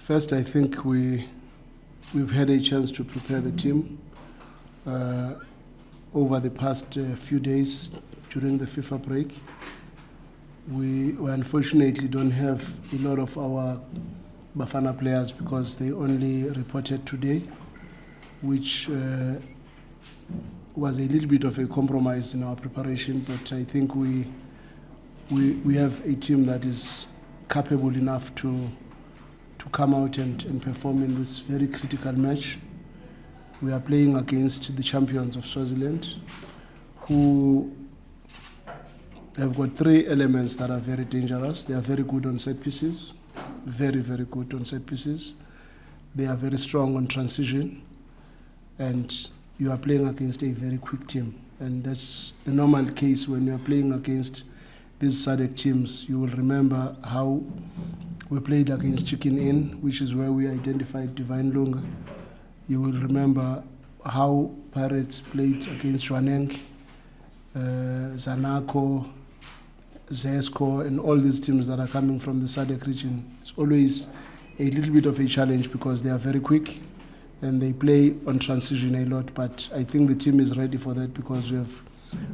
First, I think we've had a chance to prepare the team over the past few days during the FIFA break. We unfortunately don't have a lot of our Bafana players because they only reported today, which was a little bit of a compromise in our preparation, but I think we have a team that is capable enough to come out and perform in this very critical match. We are playing against the champions of Swaziland, who have got three elements that are very dangerous. They are very good on set pieces, very, very good on set pieces. They are very strong on transition, and you are playing against a very quick team. And that's the normal case when you are playing against these SADC teams. You will remember how we played against Chicken Inn, which is where we identified Divine Lunga. You will remember how Pirates played against Jwaneng, Zanaco, Zesco, and all these teams that are coming from the SADC region. It's always a little bit of a challenge because they are very quick and they play on transition a lot. But I think the team is ready for that because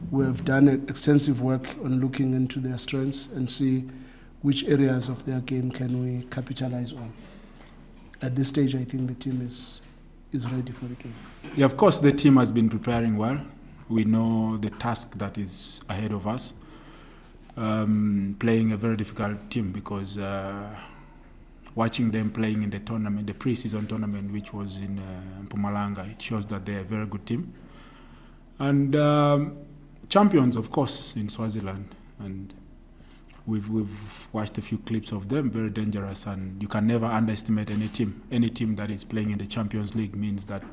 we have done extensive work on looking into their strengths and see which areas of their game can we capitalize on. At this stage, I think the team is ready for the game. Yeah, of course, the team has been preparing well. We know the task that is ahead of us. Playing a very difficult team because watching them playing in the tournament, the pre-season tournament, which was in Mpumalanga, it shows that they're a very good team. And champions, of course, in Swaziland. And we've watched a few clips of them, very dangerous, and you can never underestimate any team. Any team that is playing in the Champions League means that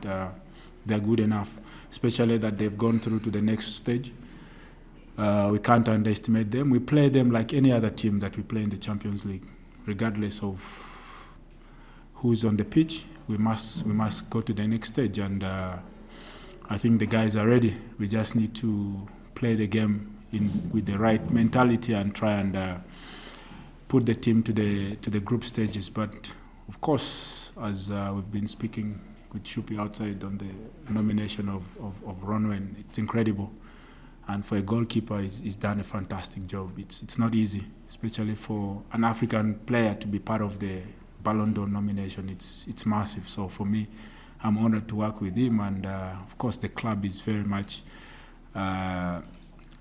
they're good enough, especially that they've gone through to the next stage. We can't underestimate them. We play them like any other team that we play in the Champions League, regardless of who's on the pitch. We must go to the next stage, and I think the guys are ready. We just need to play the game with the right mentality and try and put the team to the group stages. But of course, as we've been speaking with Shupi outside on the nomination of Ronwen, it's incredible. And for a goalkeeper, he's done a fantastic job. It's not easy, especially for an African player to be part of the Ballon d'Or nomination. It's massive. So for me, I'm honored to work with him, and of course the club is very much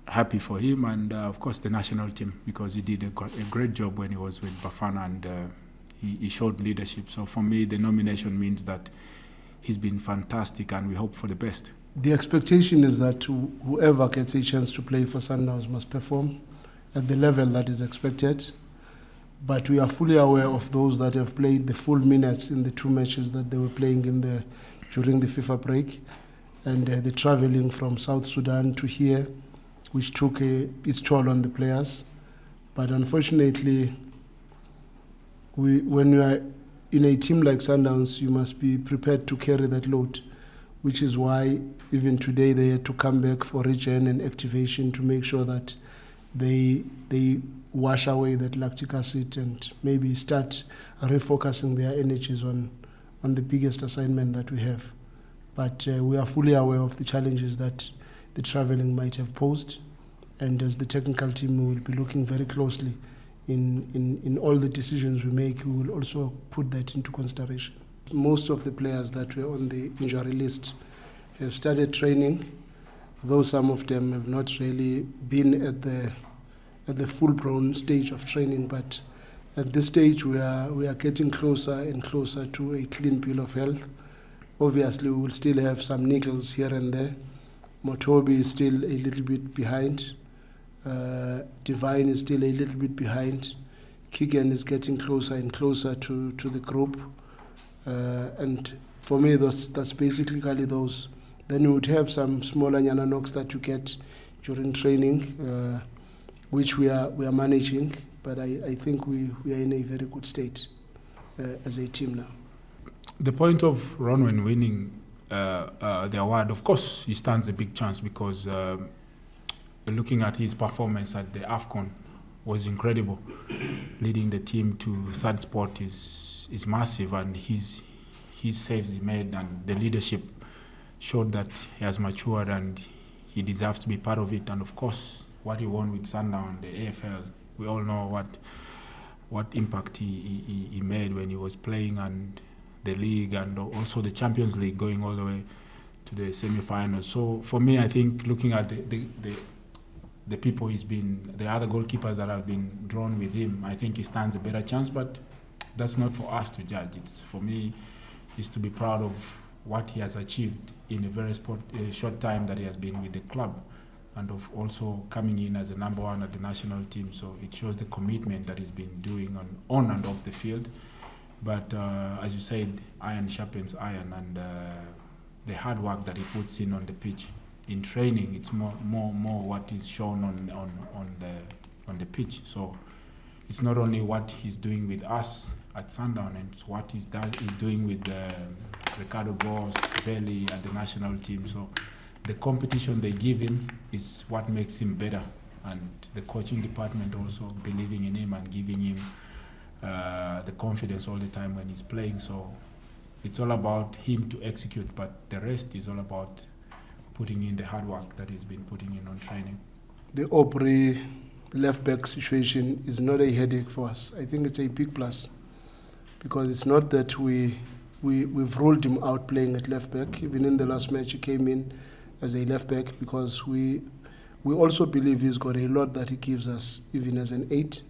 happy for him, and of course the national team, because he did a great job when he was with Bafana, and he showed leadership. So for me, the nomination means that he's been fantastic, and we hope for the best. The expectation is that whoever gets a chance to play for Sundowns must perform at the level that is expected. But we are fully aware of those that have played the full minutes in the two matches that they were playing during the FIFA break, and the travelling from South Sudan to here, which took its toll on the players. But unfortunately, when you are in a team like Sundowns, you must be prepared to carry that load, which is why even today they had to come back for regen and activation to make sure that they wash away that lactic acid and maybe start refocusing their energies on the biggest assignment that we have. But we are fully aware of the challenges that the travelling might have posed, and as the technical team we will be looking very closely in all the decisions we make. We will also put that into consideration. Most of the players that were on the injury list have started training, though some of them have not really been at the full-blown stage of training. But at this stage, we are getting closer and closer to a clean bill of health. Obviously, we will still have some niggles here and there. Motobi is still a little bit behind. Divine is still a little bit behind. Keegan is getting closer and closer to the group. And for me, that's basically those. Then you would have some smaller nyana knocks that you get during training, which we are managing. But I think we are in a very good state as a team now. The point of Ronwen winning the award, of course, he stands a big chance because looking at his performance at the AFCON was incredible. Leading the team to third spot is massive, and his saves he made and the leadership showed that he has matured and he deserves to be part of it. And of course, what he won with Sundown, the AFL, we all know what impact he made when he was playing, and the league and also the Champions League, going all the way to the semi-finals. So for me, I think looking at the people the other goalkeepers that have been drawn with him, I think he stands a better chance, but that's not for us to judge. It's for me, is to be proud of what he has achieved in a very short time that he has been with the club, and of also coming in as a number one at the national team. So it shows the commitment that he's been doing on and off the field. But as you said, iron sharpens iron, and the hard work that he puts in on the pitch, in training, it's more what is shown on the pitch. So it's not only what he's doing with us at Sundown, and it's what he's doing with Ricardo Goss, Veli at the national team. So the competition they give him is what makes him better, and the coaching department also believing in him and giving him the confidence all the time when he's playing. So it's all about him to execute, but the rest is all about putting in the hard work that he's been putting in on training. The Aubrey left back situation is not a headache for us. I think it's a big plus, because it's not that we've ruled him out playing at left back. Even in the last match, he came in as a left back, because we also believe he's got a lot that he gives us, even as an 8.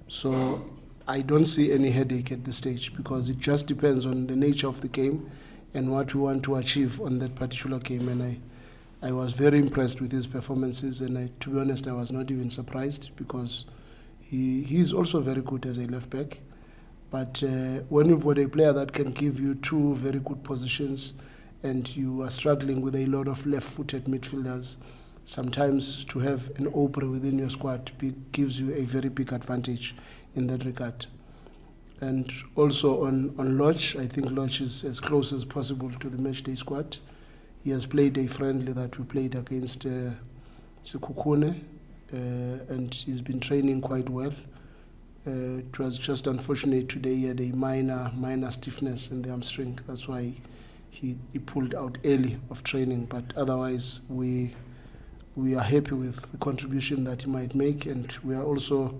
So I don't see any headache at this stage, because it just depends on the nature of the game and what we want to achieve on that particular game. And I was very impressed with his performances, and to be honest, I was not even surprised, because he's also very good as a left back. But when you've got a player that can give you two very good positions, and you are struggling with a lot of left-footed midfielders, sometimes to have an Aubrey within your squad gives you a very big advantage in that regard. And also on Lodge, I think Lodge is as close as possible to the matchday squad. He has played a friendly that we played against Sekhukhune, and he's been training quite well. It was just unfortunate today he had a minor stiffness in the hamstring. That's why he pulled out early of training. But otherwise, we are happy with the contribution that he might make, and we are also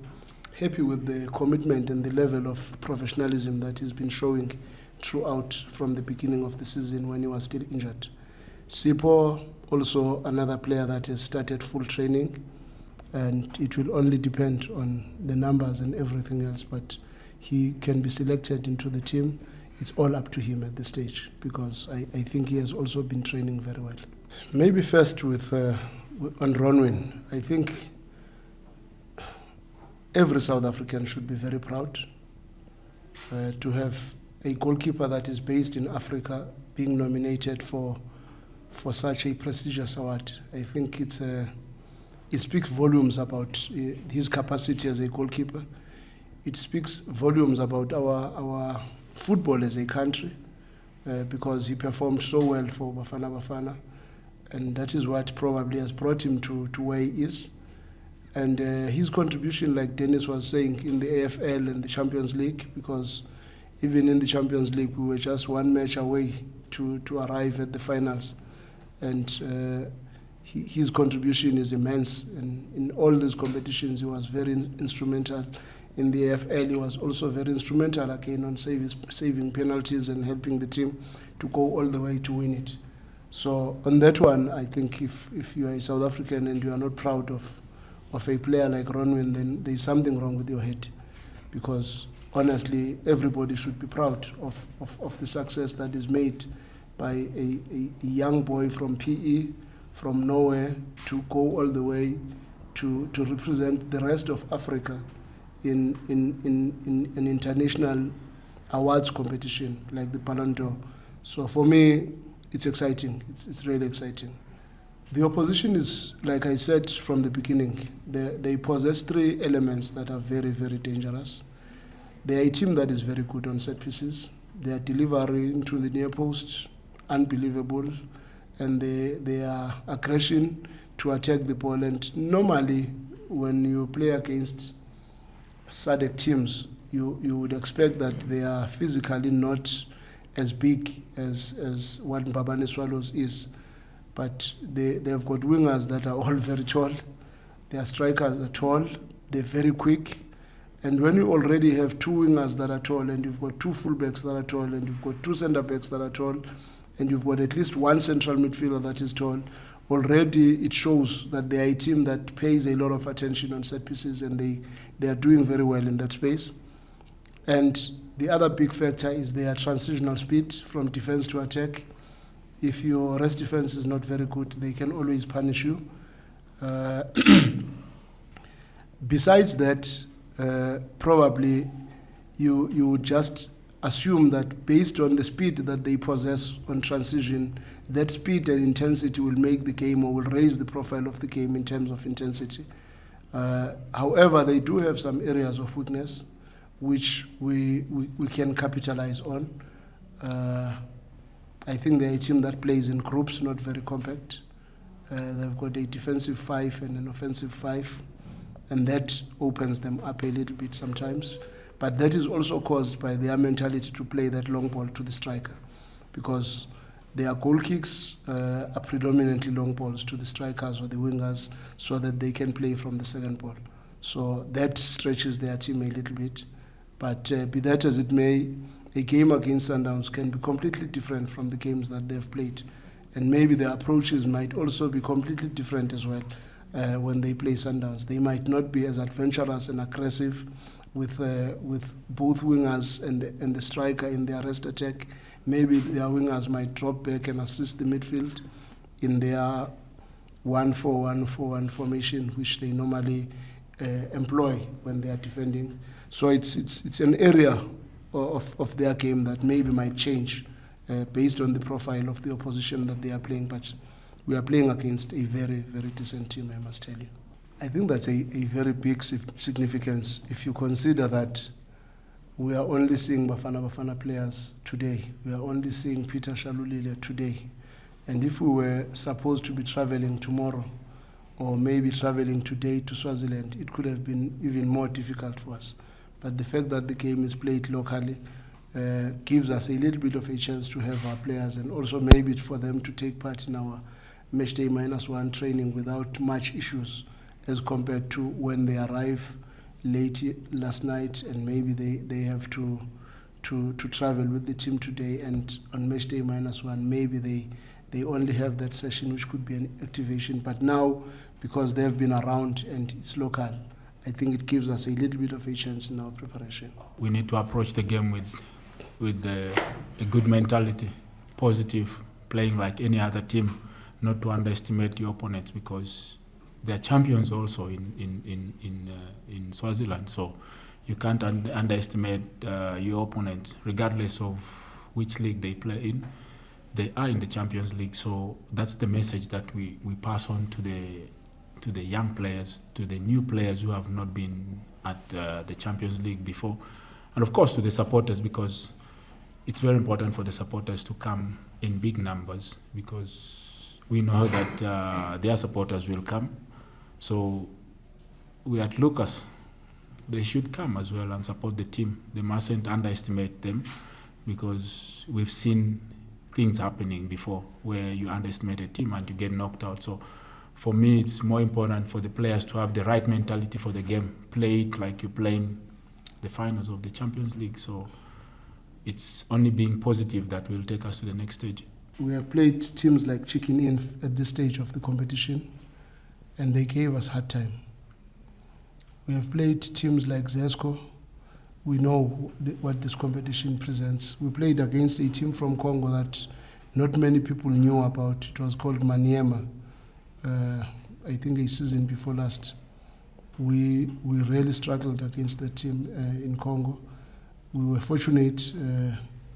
happy with the commitment and the level of professionalism that he's been showing throughout from the beginning of the season when he was still injured. Sipo, also another player that has started full training, and it will only depend on the numbers and everything else, but he can be selected into the team. It's all up to him at this stage, because I think he has also been training very well. Maybe first with on Ronwin, I think every South African should be very proud to have a goalkeeper that is based in Africa being nominated for such a prestigious award. I think it speaks volumes about his capacity as a goalkeeper. It speaks volumes about our football as a country, because he performed so well for Bafana Bafana, and that is what probably has brought him to where he is. And his contribution, like Denis was saying, in the AFL and the Champions League, because even in the Champions League we were just one match away to arrive at the finals, and his contribution is immense. And in all these competitions he was very instrumental. In the AFL he was also very instrumental again on saving penalties and helping the team to go all the way to win it. So on that one, I think if you are a South African and you are not proud of a player like Ronwin, then there's something wrong with your head, because honestly everybody should be proud of the success that is made by a young boy from PE, from nowhere, to go all the way to represent the rest of Africa in an international awards competition like the Ballon d'Or. So for me, it's exciting. It's really exciting. The opposition is, like I said from the beginning, they possess three elements that are very, very dangerous. They are a team that is very good on set pieces. Their delivery into the near post, unbelievable. And their aggression to attack the ball. And normally, when you play against SADC teams, you would expect that they are physically not as big as what Mbabane Swallows is. But they've got wingers that are all very tall. Their strikers are tall. They're very quick. And when you already have two wingers that are tall, and you've got two fullbacks that are tall, and you've got two centre-backs that are tall, and you've got at least one central midfielder that is tall, already it shows that they are a team that pays a lot of attention on set pieces, and they are doing very well in that space. And the other big factor is their transitional speed from defense to attack. If your rest defense is not very good, they can always punish you. Besides that, probably you would just assume that based on the speed that they possess on transition, that speed and intensity will make the game, or will raise the profile of the game in terms of intensity. However, they do have some areas of weakness which we can capitalize on. I think they're a team that plays in groups, not very compact. They've got a defensive 5 and an offensive 5, and that opens them up a little bit sometimes. But that is also caused by their mentality to play that long ball to the striker, because their goal kicks are predominantly long balls to the strikers or the wingers, so that they can play from the second ball. So that stretches their team a little bit. But be that as it may, a game against Sundowns can be completely different from the games that they've played. And maybe their approaches might also be completely different as well when they play Sundowns. They might not be as adventurous and aggressive with both wingers and the striker in their rest attack. Maybe their wingers might drop back and assist the midfield in their 1-4-1-4-1 formation, which they normally employ when they are defending. So it's an area of their game that maybe might change based on the profile of the opposition that they are playing. But we are playing against a very, very decent team, I must tell you. I think that's a very big significance if you consider that we are only seeing Bafana players today. We are only seeing Peter Shalulile today. And if we were supposed to be traveling tomorrow, or maybe traveling today to Swaziland, it could have been even more difficult for us. But the fact that the game is played locally gives us a little bit of a chance to have our players, and also maybe for them to take part in our matchday -1 training without much issues, as compared to when they arrive late last night and maybe they have to travel with the team today, and on matchday -1 maybe they only have that session which could be an activation. But now, because they've been around and it's local, I think it gives us a little bit of a chance in our preparation. We need to approach the game with a good mentality, positive, playing like any other team, not to underestimate the opponents, because they're champions also in Swaziland. So you can't underestimate your opponents, regardless of which league they play in. They are in the Champions League, so that's the message that we pass on to the young players, to the new players who have not been at the Champions League before, and of course to the supporters, because it's very important for the supporters to come in big numbers, because we know that their supporters will come. So we at Lucas, they should come as well and support the team. They mustn't underestimate them, because we've seen things happening before where you underestimate a team and you get knocked out. So for me, it's more important for the players to have the right mentality for the game. Play it like you're playing the finals of the Champions League. So it's only being positive that will take us to the next stage. We have played teams like Chicken Inn at this stage of the competition, and they gave us hard time. We have played teams like Zesco. We know what this competition presents. We played against a team from Congo that not many people knew about. It was called Maniema. I think a season before last. We really struggled against the team in Congo. We were fortunate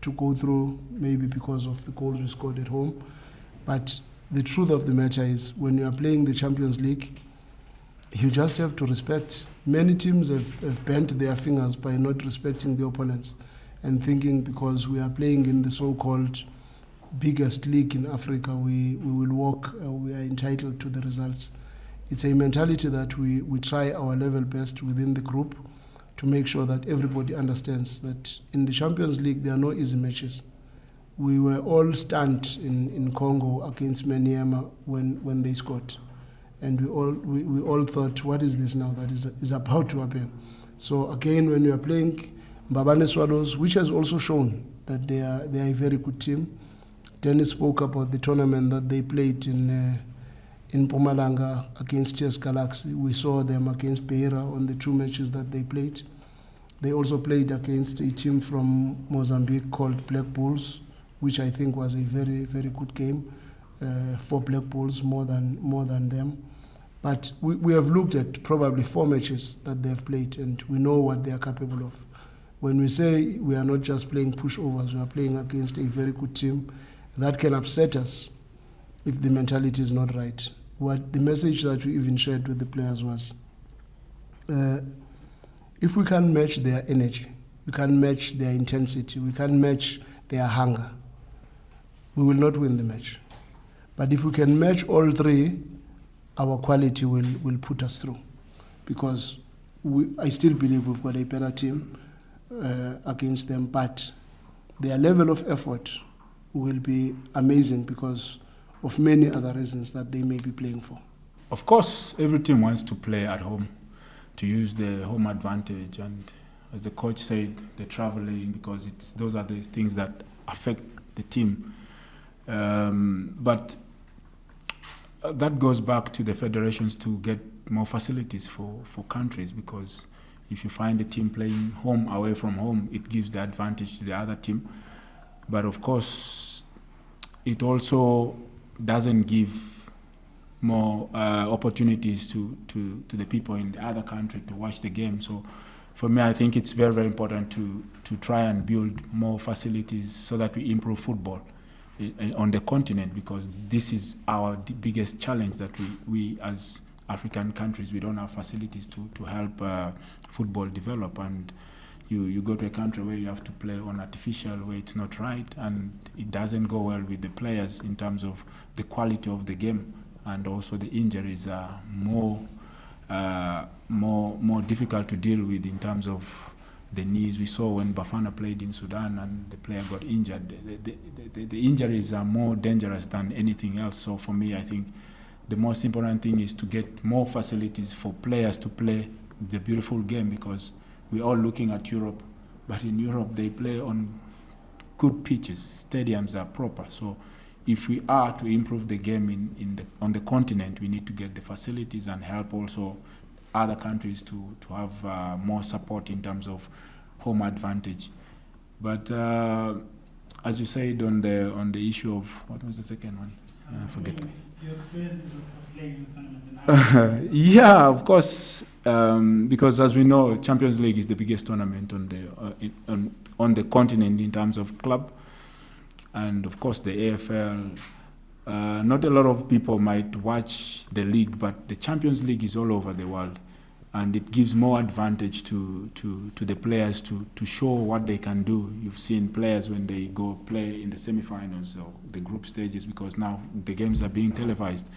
to go through, maybe because of the goals we scored at home. But the truth of the matter is, when you are playing the Champions League, you just have to respect. Many teams have bent their fingers by not respecting the opponents and thinking because we are playing in the so-called biggest league in Africa, we will walk, we are entitled to the results. It's a mentality that we try our level best within the group to make sure that everybody understands that in the Champions League there are no easy matches. We were all stunned in Congo against Maniema when they scored. And we all thought, what is this now that is about to happen? So again, when you are playing Mbabane Swallows, which has also shown that they are a very good team. Denis spoke about the tournament that they played in Mpumalanga against Chess Galaxy. We saw them against Beira on the 2 matches that they played. They also played against a team from Mozambique called Black Bulls, which I think was a very, very good game for Black Bulls, more than them. But we have looked at probably 4 matches that they have played, and we know what they are capable of. When we say we are not just playing pushovers, we are playing against a very good team that can upset us if the mentality is not right. What the message that we even shared with the players was, if we can match their energy, we can match their intensity, we can match their hunger, we will not win the match. But if we can match all 3, our quality will put us through. Because I still believe we've got a better team against them, but their level of effort will be amazing because of many other reasons that they may be playing for. Of course, every team wants to play at home, to use the home advantage, and as the coach said, the traveling, because those are the things that affect the team. But that goes back to the federations to get more facilities for countries, because if you find a team playing home away from home, it gives the advantage to the other team. But of course, it also doesn't give more opportunities to the people in the other country to watch the game. So for me, I think it's very, very important to try and build more facilities so that we improve football on the continent, because this is our biggest challenge, that we as African countries, we don't have facilities to help football develop. And you go to a country where you have to play on artificial, where it's not right, and it doesn't go well with the players in terms of the quality of the game, and also the injuries are more difficult to deal with in terms of the knees. We saw when Bafana played in Sudan and the player got injured. The injuries are more dangerous than anything else. So for me, I think the most important thing is to get more facilities for players to play the beautiful game, because we're all looking at Europe, but in Europe they play on good pitches, stadiums are proper. So if we are to improve the game on the continent, we need to get the facilities and help also other countries to have more support in terms of home advantage. But as you said on the issue of, what was the second one? I forget. Your experience of playing in the tournament? Yeah, of course, because as we know, Champions League is the biggest tournament on the continent in terms of club, and of course the AFL. Not a lot of people might watch the league, but the Champions League is all over the world, and it gives more advantage to the players to show what they can do. You've seen players when they go play in the semi-finals or the group stages, because now the games are being televised.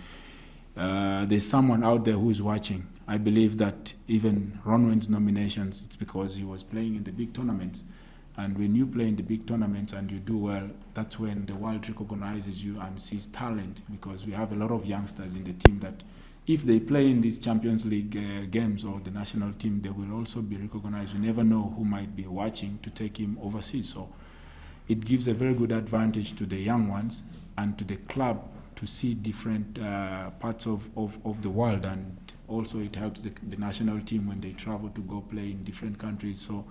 There's someone out there who's watching. I believe that even Ronwen's nominations, it's because he was playing in the big tournaments. And when you play in the big tournaments and you do well, that's when the world recognizes you and sees talent, because we have a lot of youngsters in the team that if they play in these Champions League games or the national team, they will also be recognized. You never know who might be watching to take him overseas. So it gives a very good advantage to the young ones and to the club to see different parts of the world, and also it helps the national team when they travel to go play in different countries, so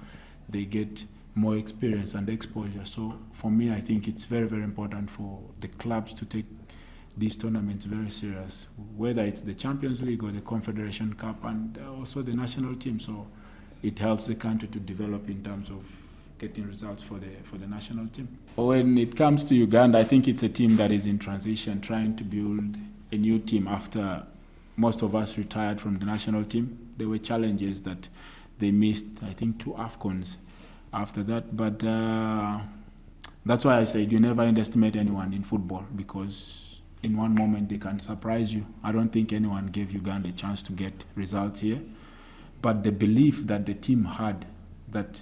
they get more experience and exposure. So for me, I think it's very, very important for the clubs to take these tournaments very serious, whether it's the Champions League or the Confederation Cup, and also the national team. So it helps the country to develop in terms of getting results for the national team. When it comes to Uganda, I think it's a team that is in transition, trying to build a new team after most of us retired from the national team. There were challenges that they missed, I think, 2 AFCONs after that, but that's why I said you never underestimate anyone in football, because in one moment they can surprise you. I don't think anyone gave Uganda a chance to get results here, but the belief that the team had that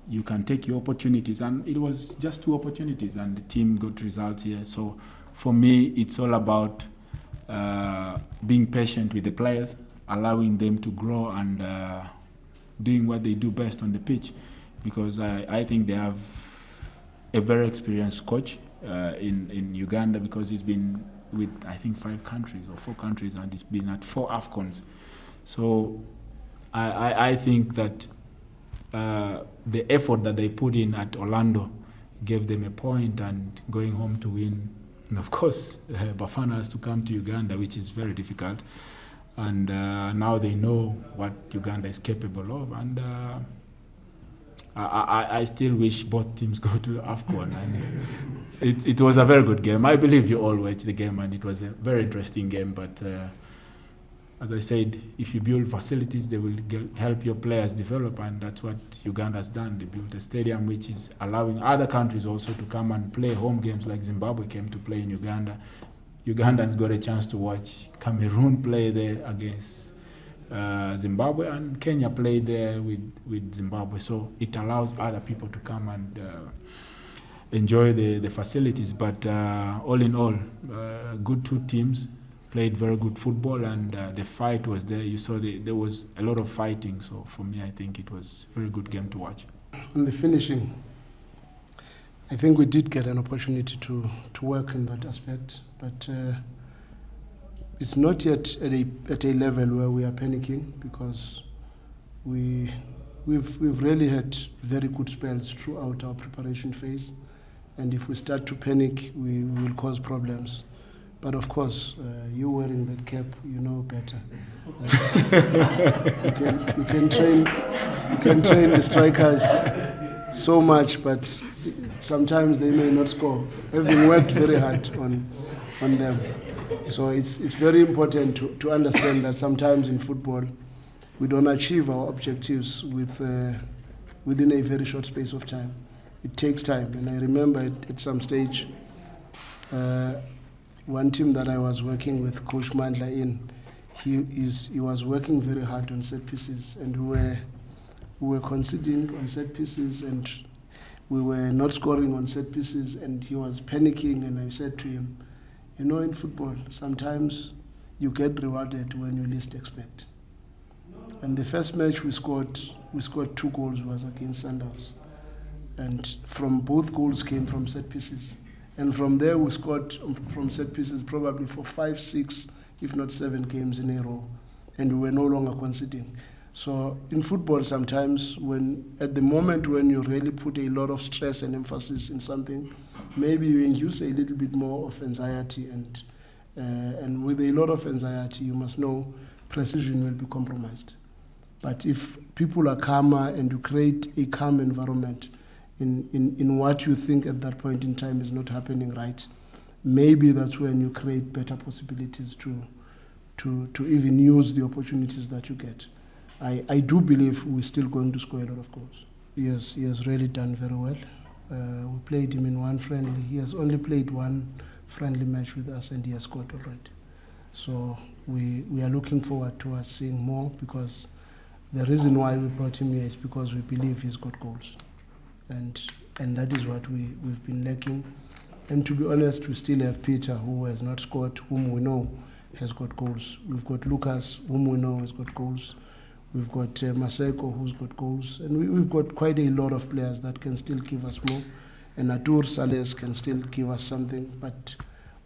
you can take your opportunities, and it was just 2 opportunities, and the team got results here. So for me, it's all about being patient with the players, allowing them to grow, and doing what they do best on the pitch, because I think they have a very experienced coach in Uganda, because he's been with, I think, 5 countries or 4 countries, and he's been at 4 AFCONs. So I think that the effort that they put in at Orlando gave them a point, and going home to win. And of course, Bafana has to come to Uganda, which is very difficult. And now they know what Uganda is capable of. And I still wish both teams go to AFCON. And it was a very good game. I believe you all watched the game, and it was a very interesting game. But as I said, if you build facilities, they will help your players develop, and that's what Uganda has done. They built a stadium which is allowing other countries also to come and play home games, like Zimbabwe came to play in Uganda. Ugandans got a chance to watch Cameroon play there against Zimbabwe, and Kenya played there with Zimbabwe. So it allows other people to come and enjoy the facilities. But all in all, good 2 teams. Played very good football, and the fight was there. You saw there was a lot of fighting. So for me, I think it was a very good game to watch. On the finishing, I think we did get an opportunity to work in that aspect, but it's not yet at a level where we are panicking, because we've really had very good spells throughout our preparation phase, and if we start to panic, we will cause problems. But of course, you wearing that cap, you know better. You can train the strikers so much, but sometimes they may not score, having worked very hard on them. So it's very important to understand that sometimes in football, we don't achieve our objectives within a very short space of time. It takes time, and I remember at some stage, one team that I was working with, Coach Mandla in, he was working very hard on set pieces, and we were conceding on set pieces, and we were not scoring on set pieces, and he was panicking, and I said to him, you know, in football, sometimes you get rewarded when you least expect. And the first match we scored 2 goals was against Sundowns, and from both goals came from set pieces. And from there, we scored from set pieces probably for 5, 6, if not 7 games in a row. And we were no longer conceding. So in football, sometimes at the moment when you really put a lot of stress and emphasis in something, maybe you induce a little bit more of anxiety. And with a lot of anxiety, you must know precision will be compromised. But if people are calmer and you create a calm environment, in what you think at that point in time is not happening right, maybe that's when you create better possibilities to even use the opportunities that you get. I do believe we're still going to score a lot of goals. He has really done very well. We played him in one friendly. He has only played one friendly match with us, and he has scored already. So we are looking forward to us seeing more, because the reason why we brought him here is because we believe he's got goals. And that is what we've been lacking. And to be honest, we still have Peter, who has not scored, whom we know has got goals. We've got Lucas, whom we know has got goals. We've got Maseko, who's got goals. And we've got quite a lot of players that can still give us more. And Aduriz can still give us something. But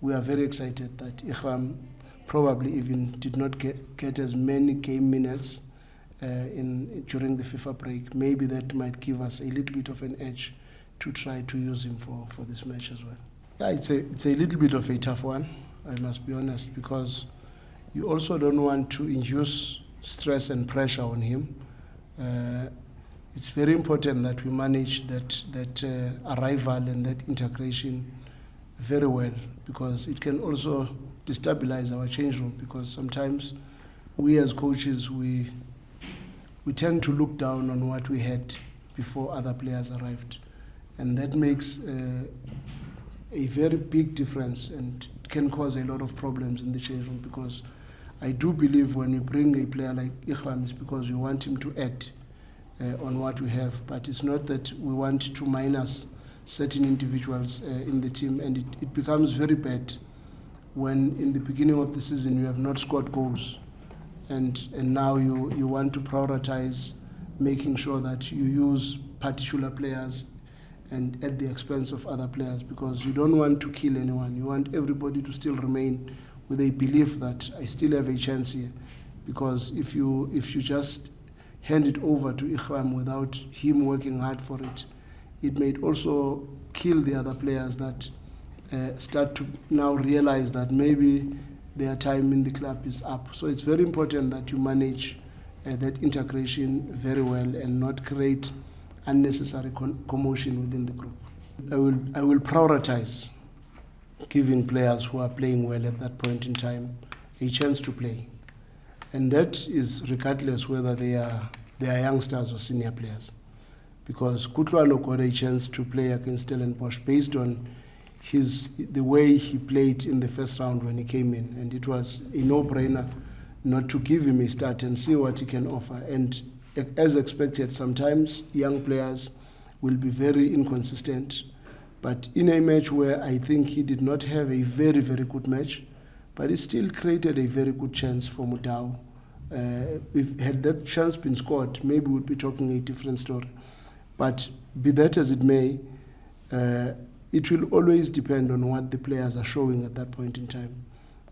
we are very excited that Ikram probably even did not get as many game minutes during the FIFA break. Maybe that might give us a little bit of an edge to try to use him for this match as well. Yeah, it's a little bit of a tough one, I must be honest, because you also don't want to induce stress and pressure on him. It's very important that we manage that arrival and that integration very well, because it can also destabilize our change room, because sometimes we as coaches, we tend to look down on what we had before other players arrived. And that makes a very big difference, and it can cause a lot of problems in the change room, because I do believe when we bring a player like Ikram, it's because we want him to add on what we have. But it's not that we want to minus certain individuals in the team, and it becomes very bad when in the beginning of the season you have not scored goals, and now you want to prioritize making sure that you use particular players and at the expense of other players, because you don't want to kill anyone. You want everybody to still remain with a belief that I still have a chance here. Because if you just hand it over to Ikram without him working hard for it, it may also kill the other players that start to now realize that maybe their time in the club is up. So it's very important that you manage that integration very well and not create unnecessary commotion within the group. I will prioritize giving players who are playing well at that point in time a chance to play. And that is regardless whether they are youngsters or senior players. Because Kutlwano got a chance to play against Stellenbosch based on the way he played in the first round when he came in. And it was a no-brainer not to give him a start and see what he can offer. And as expected, sometimes young players will be very inconsistent. But in a match where I think he did not have a very, very good match, but he still created a very good chance for Mudau. Had that chance been scored, maybe we'd be talking a different story. But be that as it may, it will always depend on what the players are showing at that point in time.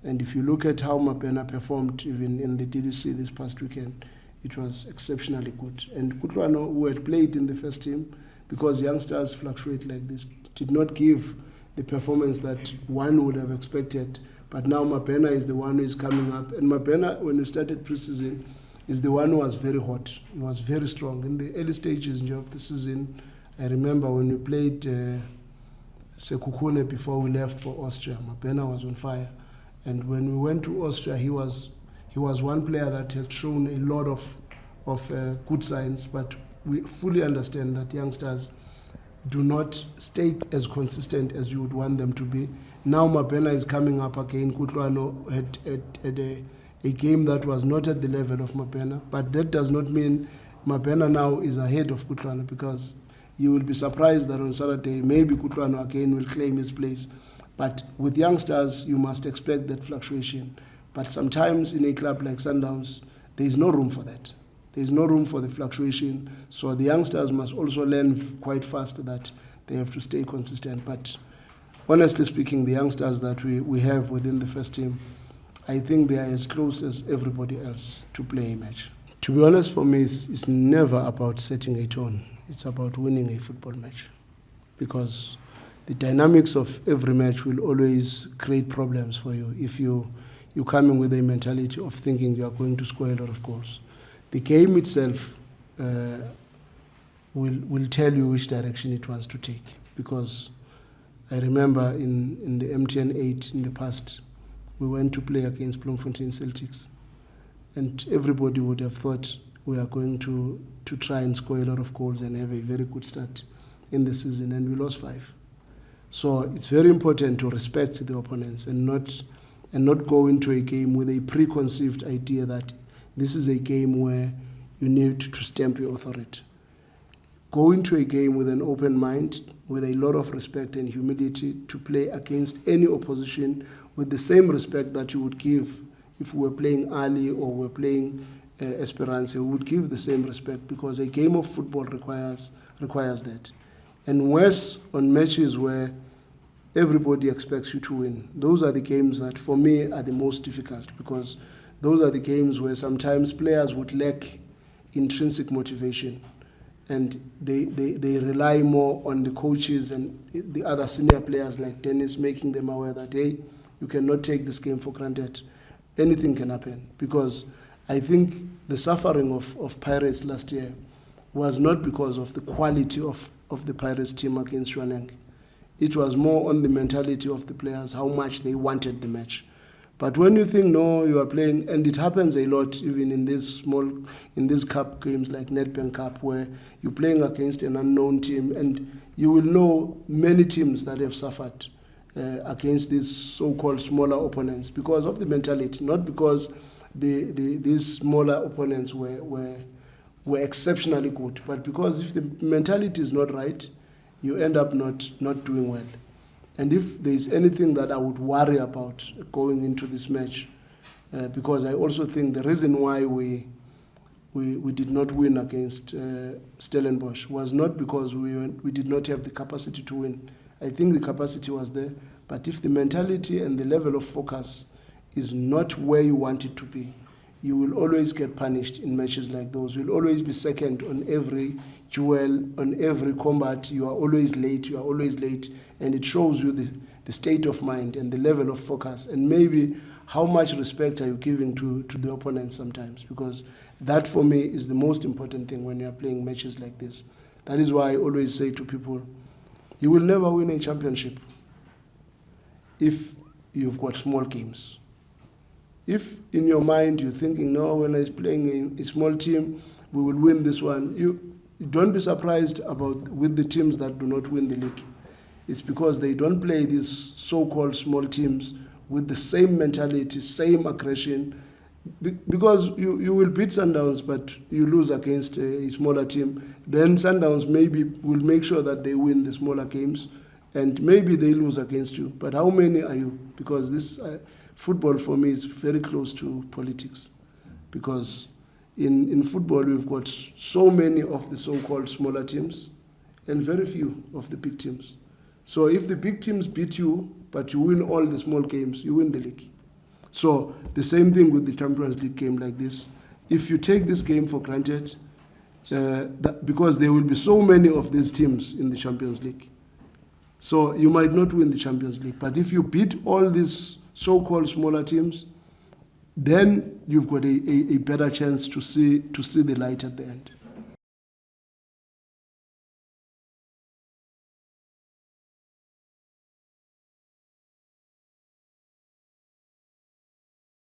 And if you look at how Mapena performed even in the DDC this past weekend, it was exceptionally good. And Kutlwano, who had played in the first team, because youngsters fluctuate like this, did not give the performance that one would have expected. But now Mapena is the one who is coming up. And Mapena, when we started preseason, is the one who was very hot. He was very strong. In the early stages of the season, I remember when we played Sekhukhune before we left for Austria, Mapena was on fire. And when we went to Austria, he was one player that had shown a lot of good signs, but we fully understand that youngsters do not stay as consistent as you would want them to be. Now Mapena is coming up again. Kutlwano had a game that was not at the level of Mapena, but that does not mean Mapena now is ahead of Kutlwano, because you will be surprised that on Saturday maybe Kutlwano again will claim his place. But with youngsters, you must expect that fluctuation. But sometimes in a club like Sundowns, there is no room for that. There is no room for the fluctuation. So the youngsters must also learn quite fast that they have to stay consistent. But honestly speaking, the youngsters that we have within the first team, I think they are as close as everybody else to play a match. To be honest, for me, it's never about setting a tone. It's about winning a football match. Because the dynamics of every match will always create problems for you if you're coming with a mentality of thinking you are going to score a lot of goals. The game itself will tell you which direction it wants to take. Because I remember in the MTN 8 in the past, we went to play against Bloemfontein Celtics. And everybody would have thought we are going to try and score a lot of goals and have a very good start in the season, and we lost 5. So it's very important to respect the opponents and not go into a game with a preconceived idea that this is a game where you need to stamp your authority. Go into a game with an open mind, with a lot of respect and humility to play against any opposition with the same respect that you would give if we were playing Ali or we're playing Esperance. We would give the same respect, because a game of football requires that. And worse on matches where everybody expects you to win. Those are the games that, for me, are the most difficult, because those are the games where sometimes players would lack intrinsic motivation, and they rely more on the coaches and the other senior players like Denis making them aware that, hey, you cannot take this game for granted. Anything can happen. Because I think the suffering of Pirates last year was not because of the quality of the Pirates team against Jwaneng. It was more on the mentality of the players, how much they wanted the match. But when you think, no, you are playing, and it happens a lot even in these cup games like Nedbank Cup, where you're playing against an unknown team, and you will know many teams that have suffered against these so-called smaller opponents because of the mentality, not because these smaller opponents were exceptionally good. But because if the mentality is not right, you end up not doing well. And if there is anything that I would worry about going into this match, because I also think the reason why we did not win against Stellenbosch was not because we did not have the capacity to win. I think the capacity was there, but if the mentality and the level of focus is not where you want it to be, you will always get punished in matches like those. You'll always be second on every duel, on every combat. You are always late, and it shows you the state of mind and the level of focus, and maybe how much respect are you giving to the opponent sometimes, because that for me is the most important thing when you are playing matches like this. That is why I always say to people, you will never win a championship if you've got small games. If in your mind you're thinking, no, when I'm playing a small team, we will win this one, you don't be surprised with the teams that do not win the league. It's because they don't play these so-called small teams with the same mentality, same aggression. Because you will beat Sundowns, but you lose against a smaller team. Then Sundowns maybe will make sure that they win the smaller games, and maybe they lose against you. But how many are you? Because this football for me is very close to politics. Because in football we've got so many of the so-called smaller teams and very few of the big teams. So if the big teams beat you, but you win all the small games, you win the league. So the same thing with the Champions League game like this. If you take this game for granted, because there will be so many of these teams in the Champions League, so you might not win the Champions League. But if you beat all these so-called smaller teams, then you've got a better chance to see the light at the end.